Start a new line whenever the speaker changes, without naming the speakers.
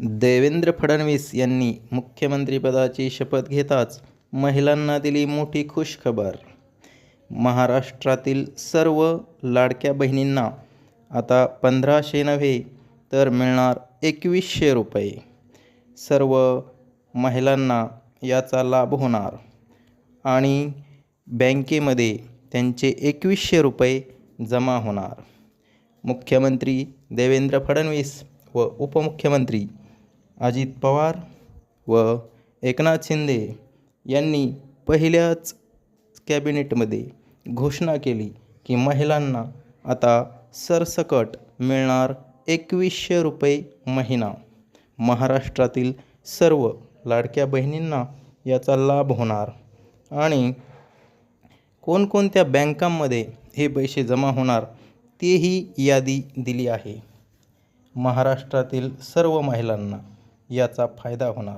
देवेंद्र फडणवीस यांनी मुख्यमंत्रीपदाची शपथ घेताच महिलांना दिली मोठी खुशखबर. महाराष्ट्रातील सर्व लाडक्या बहिणींना आता 1500 नव्हे तर मिळणार 2100 रुपये. सर्व महिलांना याचा लाभ होणार आणि बँकेमध्ये त्यांचे 2100 रुपये जमा होणार. मुख्यमंत्री देवेंद्र फडणवीस व उपमुख्यमंत्री अजित पवार व एकनाथ शिंदे यांनी पहिल्याच कॅबिनेटमध्ये घोषणा केली की महिलांना आता सरसकट मिळणार 2100 रुपये महिना. महाराष्ट्रातील सर्व लाडक्या बहिणींना याचा लाभ होणार आणि कोणकोणत्या बँकांमध्ये हे पैसे जमा होणार तेही यादी दिली आहे. महाराष्ट्रातील सर्व महिलांना याचा फायदा होणार.